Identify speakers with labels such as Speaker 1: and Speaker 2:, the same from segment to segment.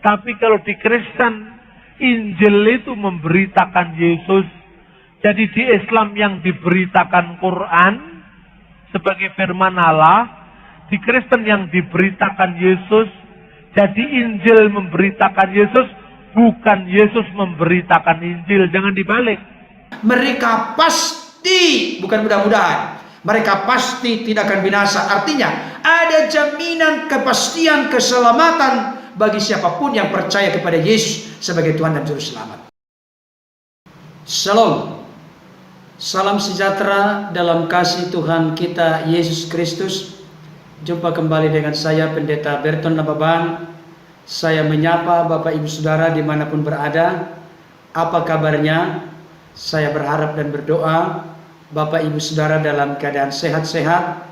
Speaker 1: Tapi kalau di Kristen, Injil itu memberitakan Yesus. Jadi di Islam yang diberitakan Quran sebagai firman Allah, di Kristen yang diberitakan Yesus. Jadi Injil memberitakan Yesus, bukan Yesus memberitakan Injil. Jangan dibalik.
Speaker 2: Mereka pasti, bukan mudah-mudahan, mereka pasti tidak akan binasa. Artinya ada jaminan kepastian keselamatan bagi siapapun yang percaya kepada Yesus sebagai Tuhan dan Juru Selamat. Shalom. Salam sejahtera dalam kasih Tuhan kita Yesus Kristus. Jumpa kembali dengan saya Pendeta Berton Nababan. Saya menyapa Bapak Ibu Saudara dimanapun berada. Apa kabarnya? Saya berharap dan berdoa Bapak Ibu Saudara dalam keadaan sehat-sehat,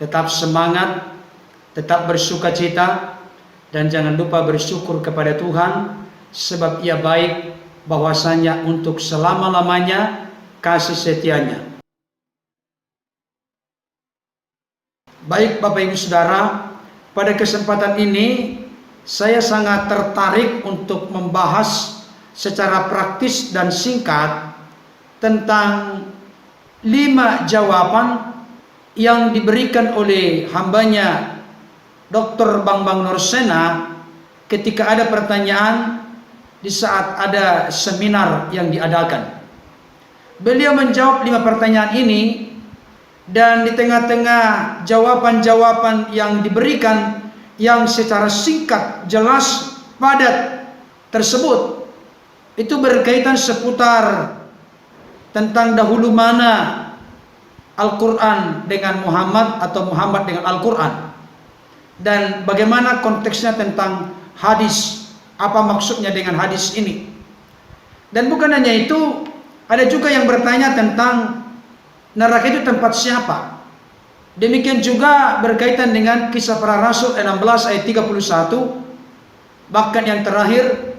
Speaker 2: tetap semangat, tetap bersukacita, dan jangan lupa bersyukur kepada Tuhan sebab Ia baik, bahwasanya untuk selama-lamanya kasih setianya. Baik Bapak Ibu Saudara, pada kesempatan ini saya sangat tertarik untuk membahas secara praktis dan singkat tentang 5 jawaban yang diberikan oleh hambanya Dr. Bambang Nursena ketika ada pertanyaan di saat ada seminar yang diadakan. Beliau menjawab 5 pertanyaan ini, dan di tengah-tengah jawaban-jawaban yang diberikan yang secara singkat, jelas, padat tersebut, itu berkaitan seputar tentang dahulu mana Al-Quran dengan Muhammad atau Muhammad dengan Al-Quran, dan bagaimana konteksnya tentang hadis, apa maksudnya dengan hadis ini. Dan bukan hanya itu, ada juga yang bertanya tentang neraka itu tempat siapa. Demikian juga berkaitan dengan Kisah Para Rasul 16 ayat 31. Bahkan yang terakhir,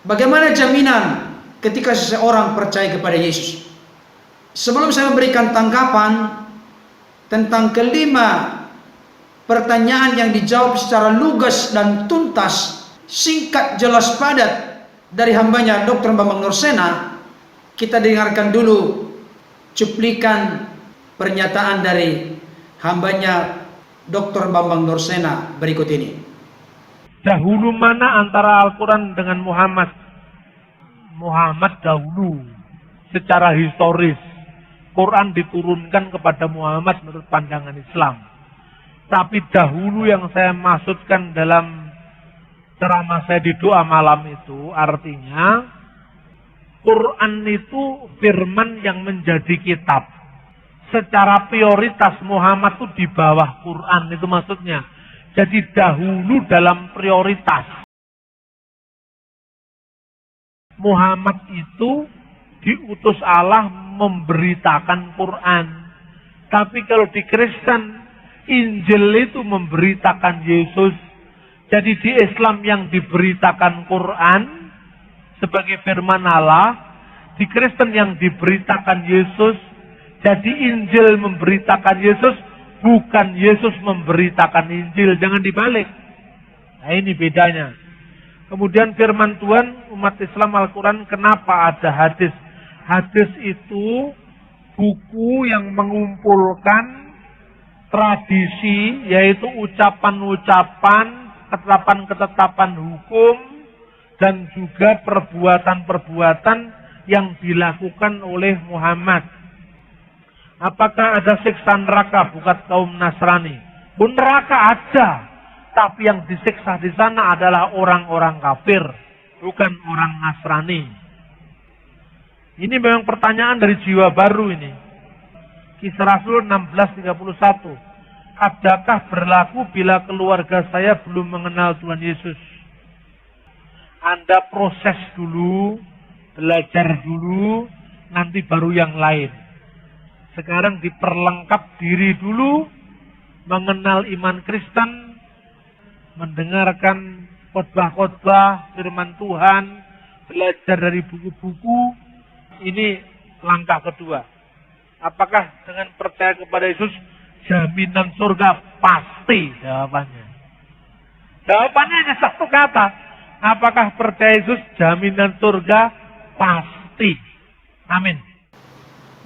Speaker 2: bagaimana jaminan ketika seseorang percaya kepada Yesus. Sebelum saya memberikan tanggapan tentang kelima pertanyaan yang dijawab secara lugas dan tuntas, singkat, jelas, padat dari hambanya Dr. Bambang Nursena, kita dengarkan dulu cuplikan pernyataan dari hambanya Dr. Bambang Nursena berikut ini.
Speaker 1: Dahulu mana antara Al-Quran dengan Muhammad? Muhammad dahulu. Secara historis, Quran diturunkan kepada Muhammad menurut pandangan Islam. Tapi dahulu yang saya maksudkan dalam ceramah saya di doa malam itu, artinya Quran itu firman yang menjadi kitab. Secara prioritas Muhammad itu di bawah Quran, itu maksudnya. Jadi dahulu dalam prioritas. Muhammad itu diutus Allah memberitakan Quran. Tapi kalau di Kristen, Injil itu memberitakan Yesus. Jadi di Islam yang diberitakan Quran sebagai firman Allah, di Kristen yang diberitakan Yesus. Jadi Injil memberitakan Yesus, bukan Yesus memberitakan Injil. Jangan dibalik. Nah ini bedanya. Kemudian firman Tuhan, umat Islam Al-Quran, kenapa ada hadis? Hadis itu buku yang mengumpulkan tradisi, yaitu ucapan-ucapan, ketetapan-ketetapan hukum, dan juga perbuatan-perbuatan yang dilakukan oleh Muhammad. Apakah ada siksa neraka buat kaum Nasrani? Neraka ada, tapi yang disiksa di sana adalah orang-orang kafir, bukan orang Nasrani. Ini memang pertanyaan dari jiwa baru ini. Kisah Rasul 16:31. Adakah berlaku bila keluarga saya belum mengenal Tuhan Yesus? Anda proses dulu, belajar dulu, nanti baru yang lain. Sekarang diperlengkap diri dulu, mengenal iman Kristen, mendengarkan khotbah-khotbah firman Tuhan, belajar dari buku-buku. Ini langkah kedua. Apakah dengan percaya kepada Yesus jaminan surga? Pasti jawabannya. Jawabannya hanya satu kata. Apakah percaya Yesus jaminan surga? Pasti. Amin.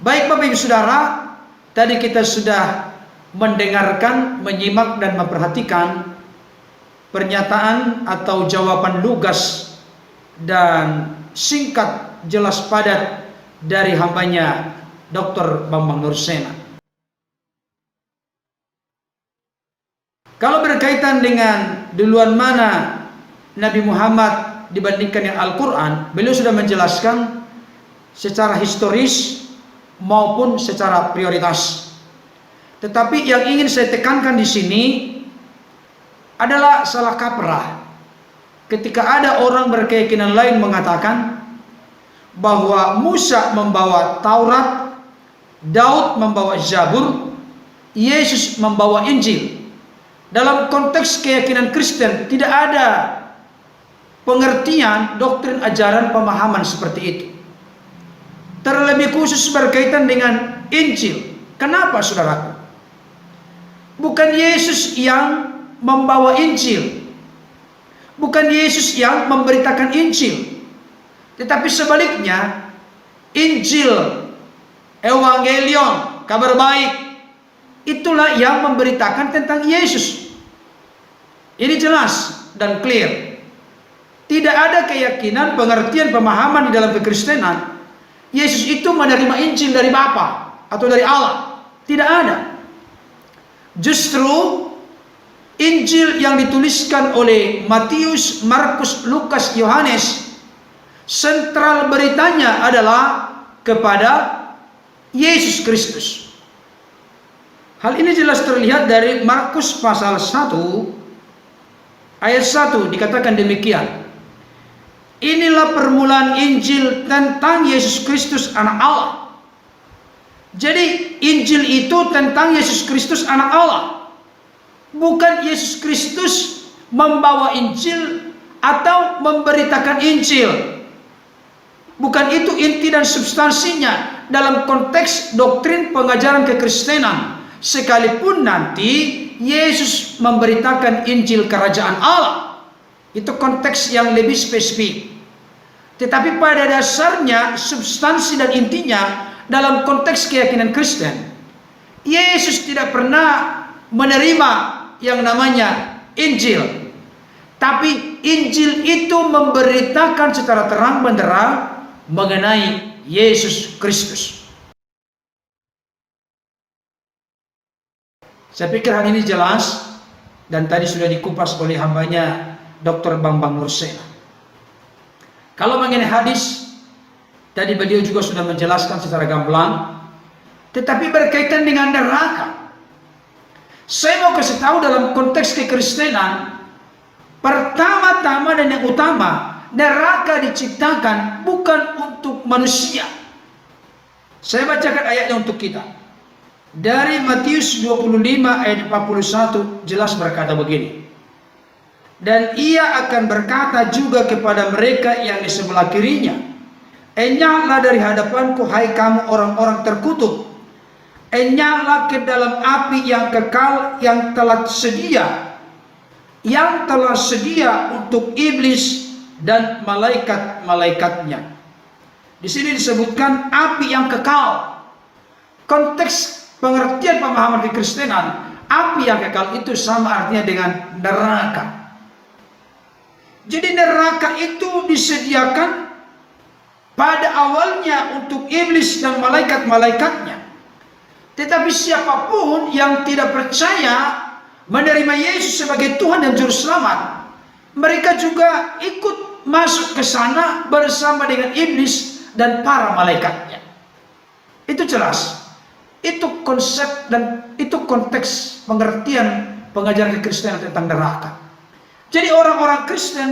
Speaker 2: Baik Bapak Ibu Saudara, tadi kita sudah mendengarkan, menyimak dan memperhatikan pernyataan atau jawaban lugas dan singkat, jelas padat dari hambanya Dr. Bambang Nursena. Kalau berkaitan dengan duluan mana Nabi Muhammad dibandingkan yang Al-Quran, beliau sudah menjelaskan secara historis maupun secara prioritas. Tetapi yang ingin saya tekankan di sini adalah salah kaprah. Ketika ada orang berkeyakinan lain mengatakan bahwa Musa membawa Taurat, Daud membawa Zabur, Yesus membawa Injil. Dalam konteks keyakinan Kristen tidak ada pengertian, doktrin, ajaran, pemahaman seperti itu. Terlebih khusus berkaitan dengan Injil. Kenapa saudaraku? Bukan Yesus yang membawa Injil, bukan Yesus yang memberitakan Injil, tetapi sebaliknya Injil, Evangelion, kabar baik, itulah yang memberitakan tentang Yesus. Ini jelas dan clear. Tidak ada keyakinan, pengertian, pemahaman di dalam kekristenan Yesus itu menerima Injil dari Bapa atau dari Allah. Tidak ada. Justru Injil yang dituliskan oleh Matius, Markus, Lukas, Yohanes, sentral beritanya adalah kepada Yesus Kristus. Hal ini jelas terlihat dari Markus pasal 1 ayat 1, dikatakan demikian. Inilah permulaan Injil tentang Yesus Kristus anak Allah. Jadi Injil itu tentang Yesus Kristus anak Allah. Bukan Yesus Kristus membawa Injil atau memberitakan Injil. Bukan itu inti dan substansinya dalam konteks doktrin pengajaran kekristenan. Sekalipun nanti Yesus memberitakan Injil kerajaan Allah, itu konteks yang lebih spesifik. Tetapi pada dasarnya, substansi dan intinya dalam konteks keyakinan Kristen, Yesus tidak pernah menerima yang namanya Injil. Tapi Injil itu memberitakan secara terang benderang mengenai Yesus Kristus. Saya pikir hal ini jelas dan tadi sudah dikupas oleh hambanya Dr. Bambang Nursena. Kalau mengenai hadis, tadi beliau juga sudah menjelaskan secara gamblang. Tetapi berkaitan dengan neraka, saya mau kasih tahu dalam konteks kekristenan, pertama-tama dan yang utama, neraka diciptakan bukan untuk manusia. Saya bacakan ayatnya untuk kita. Dari Matius 25 ayat 41 jelas berkata begini. Dan ia akan berkata juga kepada mereka yang di sebelah kirinya, enyahlah dari hadapanku hai kamu orang-orang terkutuk, enyahlah ke dalam api yang kekal yang telah sedia untuk iblis dan malaikat-malaikatnya. Di sini disebutkan api yang kekal. Konteks pengertian pemahaman kekristenan, api yang kekal itu sama artinya dengan neraka. Jadi neraka itu disediakan pada awalnya untuk iblis dan malaikat-malaikatnya. Tetapi siapapun yang tidak percaya menerima Yesus sebagai Tuhan dan Juru Selamat, mereka juga ikut masuk ke sana bersama dengan iblis dan para malaikatnya. Itu jelas. Itu konsep dan itu konteks pengertian pengajaran kekristenan tentang neraka. Jadi orang-orang Kristen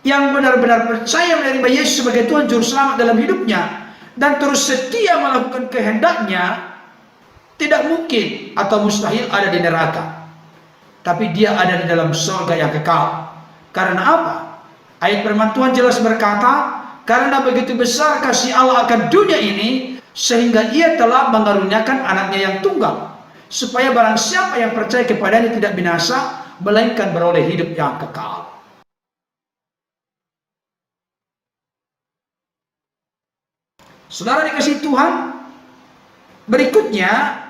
Speaker 2: yang benar-benar percaya menerima Yesus sebagai Tuhan Juru Selamat dalam hidupnya dan terus setia melakukan kehendaknya, tidak mungkin atau mustahil ada di neraka. Tapi dia ada di dalam surga yang kekal. Karena apa? Ayat firman Tuhan jelas berkata, karena begitu besar kasih Allah akan dunia ini, sehingga ia telah mengaruniakan anaknya yang tunggal, supaya barang siapa yang percaya kepadanya tidak binasa, melainkan beroleh hidup yang kekal. Saudara dikasihi Tuhan, berikutnya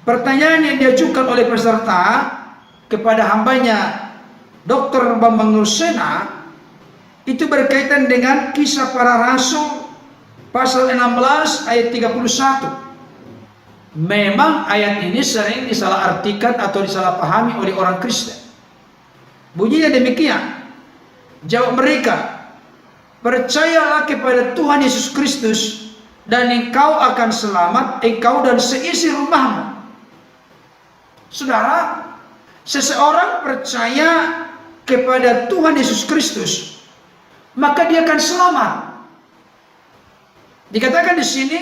Speaker 2: pertanyaan yang diajukan oleh peserta kepada hambanya Dr. Bambang Nursena itu berkaitan dengan Kisah Para Rasul pasal 16 ayat 31. Memang ayat ini sering disalahartikan atau disalahpahami oleh orang Kristen. Bunyinya demikian. Jawab mereka, percayalah kepada Tuhan Yesus Kristus dan engkau akan selamat, engkau dan seisi rumahmu. Saudara, seseorang percaya kepada Tuhan Yesus Kristus, maka dia akan selamat. Dikatakan di sini,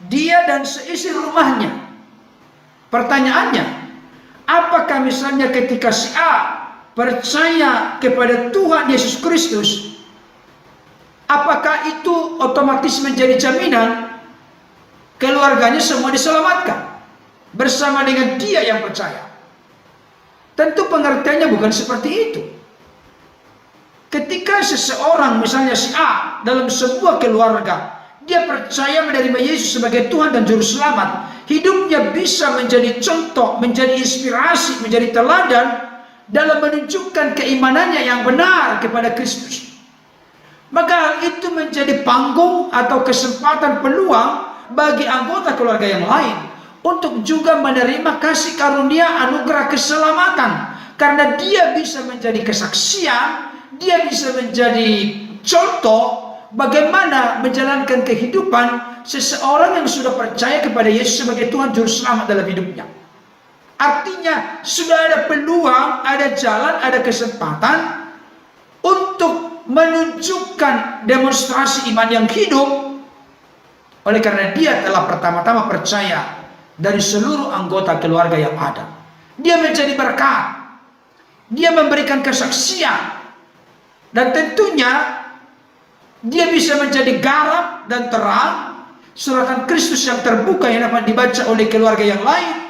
Speaker 2: dia dan seisi rumahnya. Pertanyaannya, apakah misalnya ketika si A percaya kepada Tuhan Yesus Kristus, apakah itu otomatis menjadi jaminan keluarganya semua diselamatkan bersama dengan dia yang percaya? Tentu pengertiannya bukan seperti itu. Ketika seseorang misalnya si A dalam sebuah keluarga, dia percaya menerima Yesus sebagai Tuhan dan Juru Selamat, hidupnya bisa menjadi contoh, menjadi inspirasi, menjadi teladan dalam menunjukkan keimanannya yang benar kepada Kristus. Maka hal itu menjadi panggung atau kesempatan peluang bagi anggota keluarga yang lain untuk juga menerima kasih karunia anugerah keselamatan. Karena dia bisa menjadi kesaksian, dia bisa menjadi contoh bagaimana menjalankan kehidupan seseorang yang sudah percaya kepada Yesus sebagai Tuhan Juru Selamat dalam hidupnya. Artinya sudah ada peluang, ada jalan, ada kesempatan untuk menunjukkan demonstrasi iman yang hidup. Oleh karena dia telah pertama-tama percaya dari seluruh anggota keluarga yang ada. Dia menjadi berkat. Dia memberikan kesaksian. Dan tentunya dia bisa menjadi garam dan terang suratan Kristus yang terbuka yang dapat dibaca oleh keluarga yang lain.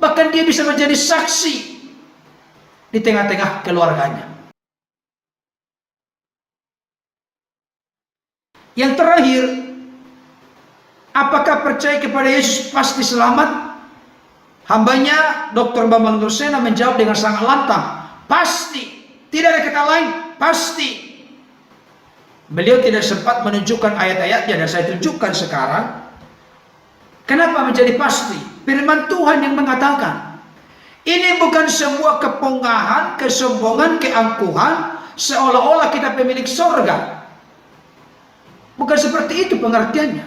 Speaker 2: Bahkan dia bisa menjadi saksi di tengah-tengah keluarganya. Yang terakhir, apakah percaya kepada Yesus pasti selamat? Hambanya Dr. Bambang Nursena menjawab dengan sangat lantang, pasti. Tidak ada kata lain, pasti. Beliau tidak sempat menunjukkan ayat-ayatnya dan saya tunjukkan sekarang. Kenapa menjadi pasti? Firman Tuhan yang mengatakan, ini bukan sebuah keponggahan, kesombongan, keangkuhan, seolah-olah kita pemilik sorga. Bukan seperti itu pengertiannya.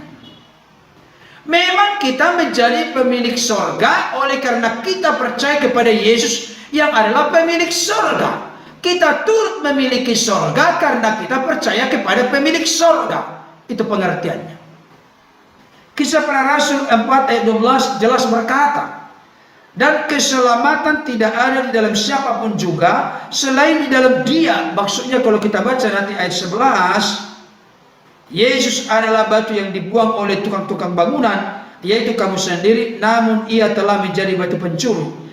Speaker 2: Memang kita menjadi pemilik sorga oleh karena kita percaya kepada Yesus yang adalah pemilik sorga. Kita turut memiliki sorga karena kita percaya kepada pemilik sorga. Itu pengertiannya. Kisah Para Rasul 4 ayat 12 jelas berkata, dan keselamatan tidak ada di dalam siapapun juga selain di dalam Dia. Maksudnya kalau kita baca nanti ayat 11, Yesus adalah batu yang dibuang oleh tukang-tukang bangunan, yaitu kamu sendiri, namun Ia telah menjadi batu pencuri.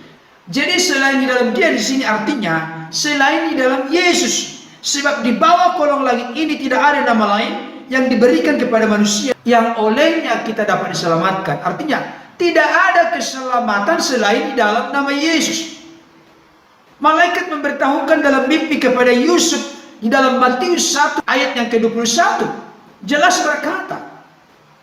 Speaker 2: Jadi selain di dalam Dia di sini artinya selain di dalam Yesus, sebab di bawah kolong langit ini tidak ada nama lain yang diberikan kepada manusia yang olehnya kita dapat diselamatkan. Artinya tidak ada keselamatan selain di dalam nama Yesus. Malaikat memberitahukan dalam mimpi kepada Yusuf di dalam Matius 1 ayat yang ke-21 jelas berkata,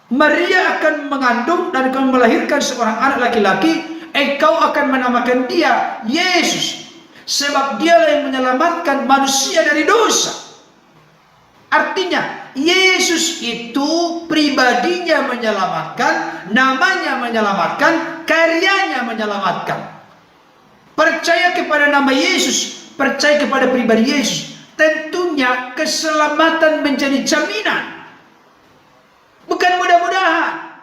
Speaker 2: Maria akan mengandung dan akan melahirkan seorang anak laki-laki, engkau akan menamakan dia Yesus, sebab dialah yang menyelamatkan manusia dari dosa. Artinya Yesus itu pribadinya menyelamatkan, namanya menyelamatkan, karyanya menyelamatkan. Percaya kepada nama Yesus, percaya kepada pribadi Yesus, tentunya keselamatan menjadi jaminan. Bukan mudah-mudahan,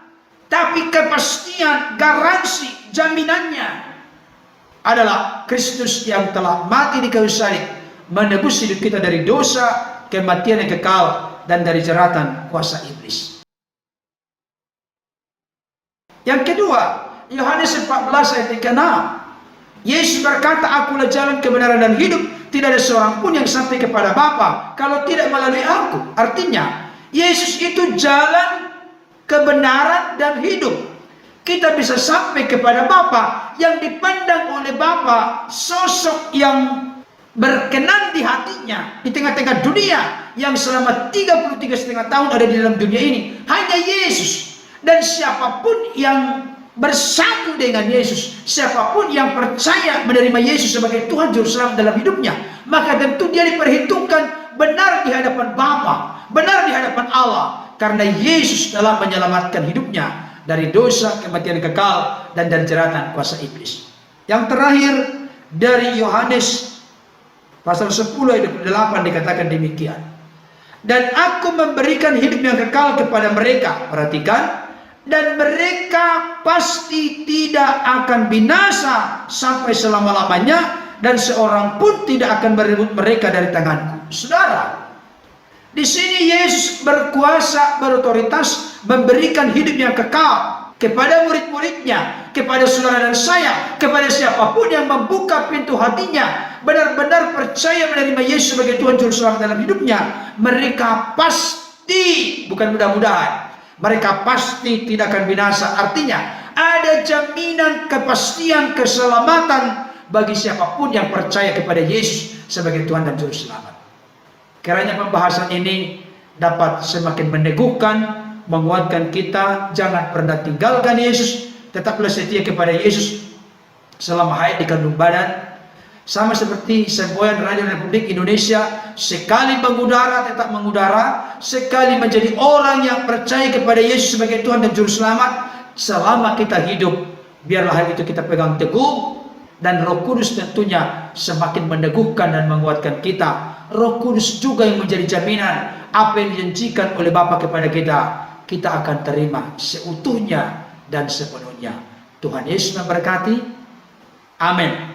Speaker 2: tapi kepastian, garansi, jaminannya adalah Kristus yang telah mati di kayu salib, menebus hidup kita dari dosa, kematian yang kekal, dan dari jeratan kuasa iblis. Yang kedua, Yohanes 14 ayat 36. Yesus berkata, akulah jalan, kebenaran, dan hidup. Tidak ada seorang pun yang sampai kepada Bapa kalau tidak melalui aku. Artinya, Yesus itu jalan, kebenaran, dan hidup. Kita bisa sampai kepada Bapa yang dipandang oleh Bapa sosok yang berkenan di hatinya di tengah-tengah dunia yang selama 33,5 tahun ada di dalam dunia ini. Hanya Yesus. Dan siapapun yang bersatu dengan Yesus, siapapun yang percaya menerima Yesus sebagai Tuhan Juru Selamat dalam hidupnya, maka tentu dia diperhitungkan benar di hadapan Bapa, benar di hadapan Allah, karena Yesus telah menyelamatkan hidupnya dari dosa, kematian kekal, dan dari jeratan kuasa iblis. Yang terakhir dari Yohanes pasal 10 ayat 28 dikatakan demikian. Dan aku memberikan hidup yang kekal kepada mereka. Perhatikan. Dan mereka pasti tidak akan binasa sampai selama-lamanya, dan seorang pun tidak akan merebut mereka dari tanganku. Saudara, di sini Yesus berkuasa, berotoritas, memberikan hidup yang kekal kepada murid-muridnya, kepada saudara dan saya, kepada siapapun yang membuka pintu hatinya, benar-benar percaya menerima Yesus sebagai Tuhan Juru Selamat dalam hidupnya. Mereka pasti, bukan mudah-mudahan, mereka pasti tidak akan binasa. Artinya ada jaminan kepastian keselamatan bagi siapapun yang percaya kepada Yesus sebagai Tuhan dan Juru Selamat. Kiranya pembahasan ini dapat semakin meneguhkan, menguatkan kita. Jangan pernah tinggalkan Yesus, tetaplah setia kepada Yesus selama hayat di kandung badan. Sama seperti semboyan Radio Republik Indonesia, sekali mengudara tetap mengudara, sekali menjadi orang yang percaya kepada Yesus sebagai Tuhan dan Juru Selamat selama kita hidup. Biarlah hal itu kita pegang teguh, dan Roh Kudus tentunya semakin meneguhkan dan menguatkan kita. Roh Kudus juga yang menjadi jaminan apa yang dijanjikan oleh Bapa kepada kita akan terima seutuhnya dan sepenuhnya. Tuhan Yesus memberkati. Amin.